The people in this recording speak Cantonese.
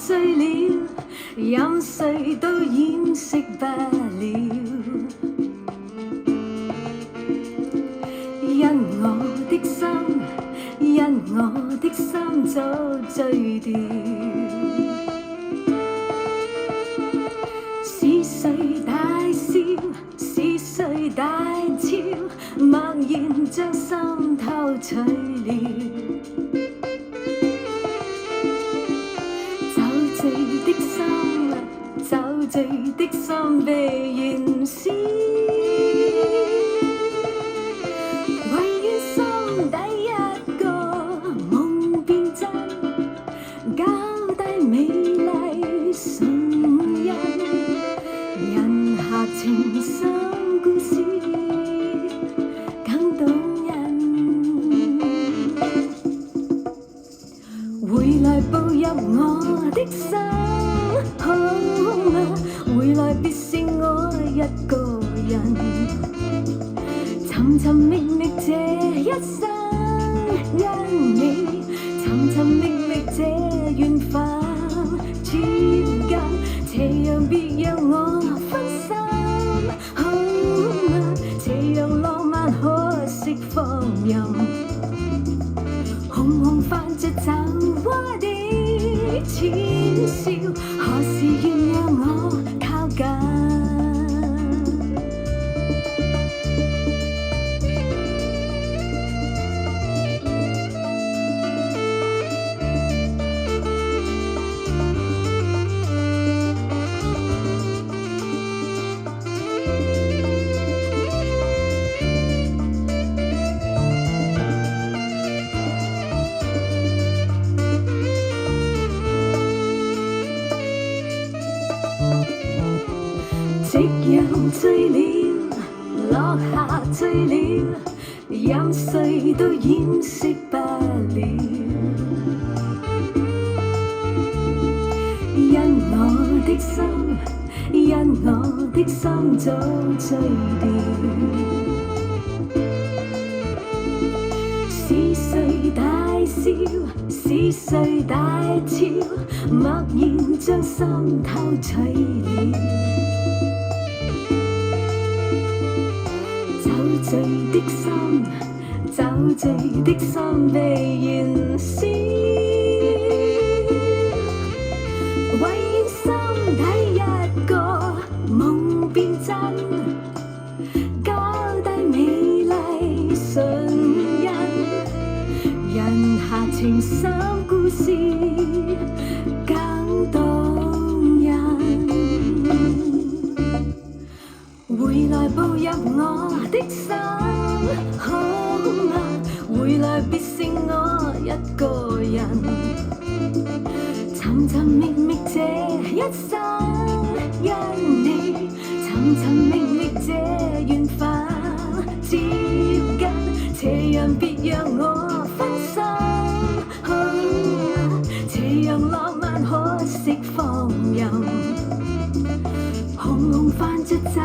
醉了，任誰都掩飾不了。因我的心，因我的心早醉掉。是誰大笑？是誰大笑？默然將心偷取了。酒醉的心，酒醉的心被燃燒。唯願心底一個夢變真，交低美麗唇印，人下情深故事更動人。回來步入我的心，好嗎？回來別是我一個人，尋尋覓覓這一生，因你尋尋覓覓這緣分接近，斜陽別讓我分心，好嗎？斜陽浪漫可惜放任，紅紅泛着酒窩的淺笑，何時願讓我靠近？夕陽醉了，落下醉了，任誰都掩飾不了。因我的心，因我的心早醉掉。是誰大笑？是誰大笑？默然將心偷取了。酒醉的心，酒醉的心被燃燒。唯願心底一個夢變真，交低美麗唇印，人下情深故事更動人。回來步入我的心，好嗎？回來別是我一個人，尋尋覓覓這一生，因你尋尋覓覓這緣分接近，斜陽別讓我分心，好嗎？斜陽浪漫可惜放任，紅紅泛着酒